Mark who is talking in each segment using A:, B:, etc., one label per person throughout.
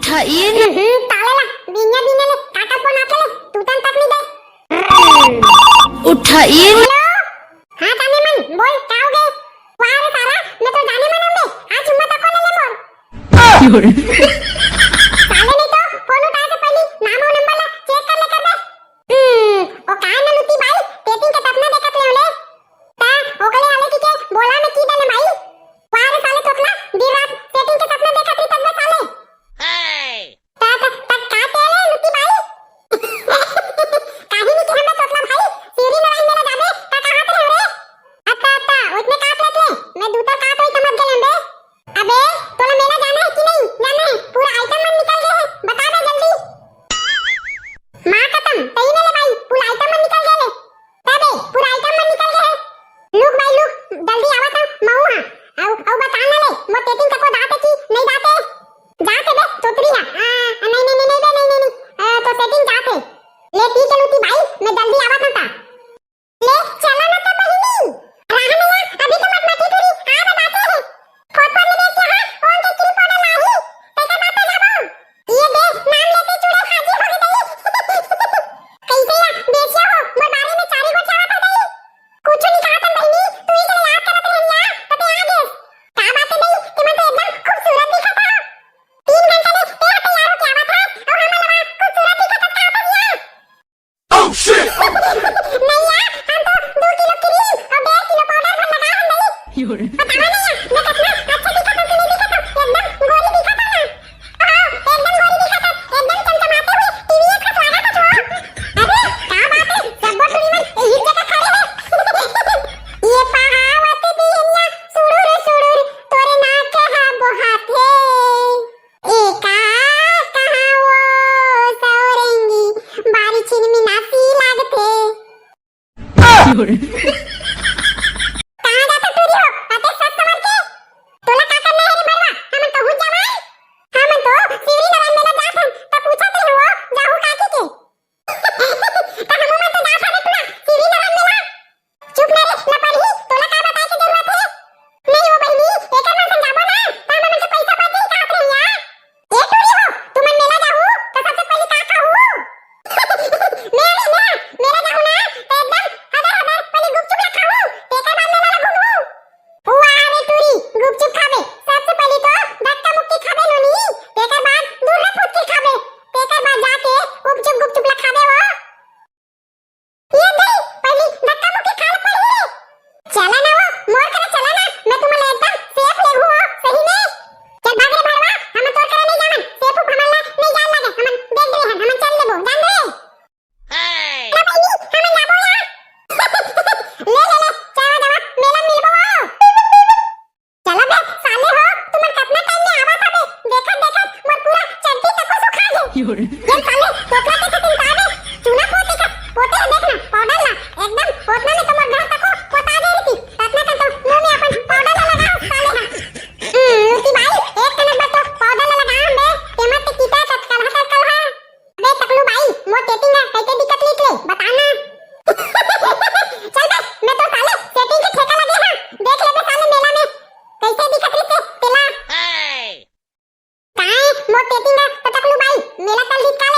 A: उठाइए ना।
B: तालेला बिन्या बिन्या ले काका फोन आके ले तू तन तक नहीं दे।
A: उठाइए ना।
B: हेलो हां जाने मन बोल क्या हो गए वाह रे सारा मैं तो जाने मन में आज चुम्मा तक ले ले मोर साले नहीं तो फोन उठाए से पहले नाम और नंबर ला चेक कर ले कर दे। ओ काय न लुटी भाई पेटिंग के तपना देखत ले ले ता ओकले आले की के बोला में की दले भाई वाह रे साले तोतला दिन रात पेटिंग के तपना देखत री तब साले ता ता का तेले लुटी भाई काहे नहीं कि हमें तोतला भाई सीरी लड़ाई मेरा जाबे ता कहां पे रे अत्ता अत्ता उसने काट लेते मैं दूसरा काट होई समझ गए बे अबे तोला मेला जाना है कि नहीं जाना है पूरा आइटम मन निकल गए है बता दे जल्दी मां खत्म सही में ले भाई पूरा आइटम मन निकल गए ले तबे पूरा आइटम मन निकल गए है लुक भाई लुक जल्दी आवा था मऊ हां औ बता ना ले मो टेटिंग को दाते की नहीं दाते जाते बे तोतरिया नहीं नहीं नहीं बे नहीं नहीं तो सेटिंग जाते ले पी के लूटी भाई मैं जल्दी आवा था ले चला ना तो बहिनी रहने या अभी तो मत मती तुरी आ बताते हैं फोन पर ले देख हां कौन के क्लिप ऑर्डर लाही तैसे बात जाबो ये दे नाम लेते चूड़े हाजिर हो गई कैसे या बेचिया हो मोर बारे में चारी गो चावा था दई कुछ नहीं कहा तुम बहिनी तू ही याद करत रहनिया तते आ गए का बात है दई कि मैं तो एकदम खूबसूरत दिखा था 3 घंटे में तेरा तैयार हो के आवा था और हम लगा खूबसूरत दिखा था का था
C: Oh shit!
B: नहीं यार हम तो 2 किलो क्रीम और 1.5 किलो पाउडर भर लगा हम नहीं बतावा नहीं यार मैं कितना अच्छा दिखा था कि नहीं दिखा था एकदम गोरी दिखा था ना हां एकदम गोरी दिखा था एकदम चमचमाते हुए टीवी का स्वागत था अरे क्या बात है सब बोल तुम मन एक जगह खड़े हैं ये पहावत दिया सुड़ुर सुड़ुर तोरे नाक हा बोहाते एका कहां वो सौरेंगी बारी छिन में नासी लागते कहां जाता तू रे अते सब समझ के तोला का करना है रे मरवा हमन तो हुज जावाई हमन तो सीरी लड़ाई में जात हन त पूछत हो जाहू काकी के त हम मन तो जात हन तोला सीरी लड़ाई में ला चुप ना रे न पढ़ी तोला का बताए के जरूरत है नहीं हो बहिनी एकर मन समझाबो ना त हमन से पैसा बात नहीं काट रही या ए टूरी हो तू मन मेला जाहू तो सबसे पहले का कहू मेरा जाहू ना तो एकदम हदर पहले गुपचुप ला खाऊ तेकर बाद मेला ला घूमू वाह रे टूरी गुपचुप खाबे सबसे पहले तो धक्का मुक्की खाबे लोनी तेकर बाद दूर ला फुटकी खाबे तेकर बाद जाके गुपचुप ला खाबे हो ये दे पहले धक्का मुक्की खा ले पहले चला ना वो मोर करे चला ना मैं तुम्हारे एकदम सेफ ले हूं सही में चल भाग रे भड़वा हम तोर करे नहीं जामन सेफ हमला नहीं जान लगे हमन देख ले हम चल लेबो जान रे ना बहिनी हमन जाबो यार ले ले ले चला जावा मेला मिलबो चला बे साले हो तुमन कितना टाइम में आवा था बे देखत मोर पूरा चड्डी तक सुखा दे ये साले टोकरा के खतिन ताबे चूना पोते है देखना पाउडर ला एकदम पोतना में तो मोर घर तक पोता दे रही अपना तो मुंह में अपन पाउडर ला लगा साले ना लुटी भाई एक नंबर तो पाउडर ला लगा हम बे तेमत ते कीता तत्काल हा बे तकलू भाई मोर टेटिंग ना कैसे दिक्कत लिख ले बताना चल बे मैं तो साले सेटिंग के ठेका लगे हां देख ले बे साले मेला में कैसे दिक्कत लिख तेला काहे मोर टेटिंग ना तकलू भाई मेला कल दिखा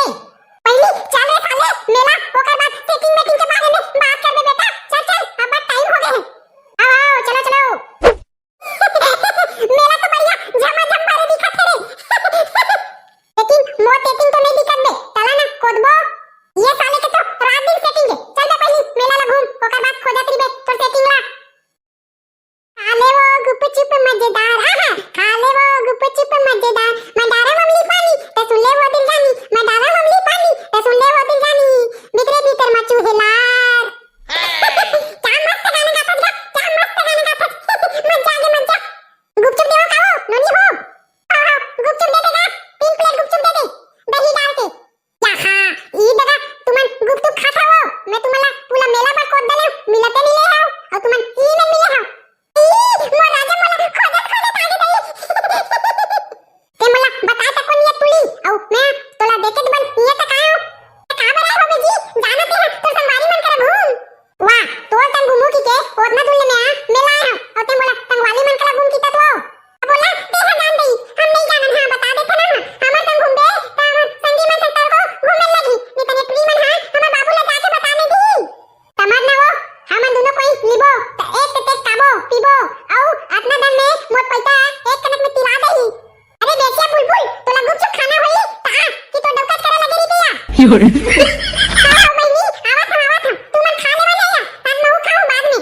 A: 有人，
B: आओ बहिनी आवा था तू मन खा लेवा ले या तन मैं खाऊं बाद में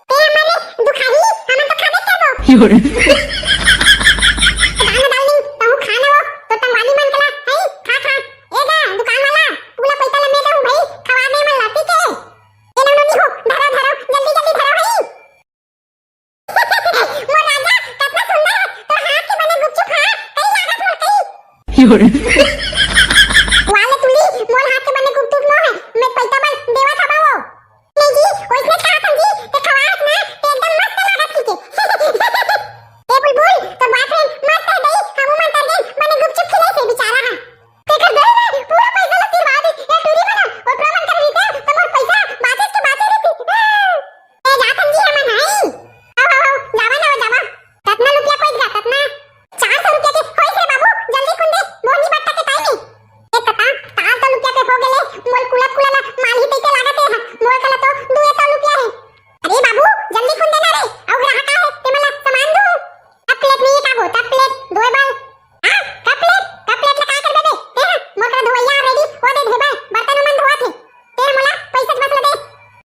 B: ते हमने दुखाही हमन तो खा दे क्या तो
A: 有人，
B: दाना डालनी तहु खाना वो तो तंगवाली मन कला हई खा खा ए गा दुकान वाला पूरा पैसा ले मैं कहूं भाई खवा दे मन लाती के ए नो नी हो धरो धरो जल्दी जल्दी धरो भाई मोर राजा कितना सुंदर है तो हाथ के बने गुपचुप खा कई लागत मोर कई
A: 有人，
B: वाले तुली मोर हाथ के बने गुपचुप नो है मैं पैसा बल देवा था बावो नहीं जी ओइसने खा था जी ते खवात ना ते एकदम मस्त लागत की के ए बुलबुल तो बॉयफ्रेंड मस्त है दई हमू मन तर गई बने गुपचुप खिले से बेचारा है ते कर दे पूरा पैसा ल सिरवा दे ए टूरी बना और प्रमाण कर रीते तो मोर पैसा बातें के बातें रहती ए जातन जी हमन हई आओ जावा ना जावा कितना रुपया कोई गा कितना 400 रुपया के होई रे बाबू जल्दी कुंदे मोहनी बट्टा के टाइम ए कता 400 रुपया पे हो गेले मोर कुला कुला माल ही तैते लागत है मोर कला तो 200 रुपया है अरे बाबू जल्दी कुंदे ना रे औ ग्राहक है ते मला सामान दो अब प्लेट नहीं का होता प्लेट धोए बाल हां कप प्लेट लगा कर दे दे मोर कला धोइया रेडी हो दे धोए बाल बर्तन मन धोआ थे ते मला पैसा बस दे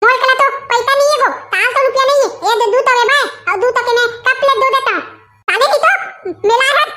B: मोर कला तो पैसा नहीं है गो 400 रुपया नहीं है ये दे दूध तवे भाई और दूध तक ने कप प्लेट दो देता ताले की तो मेला हाथ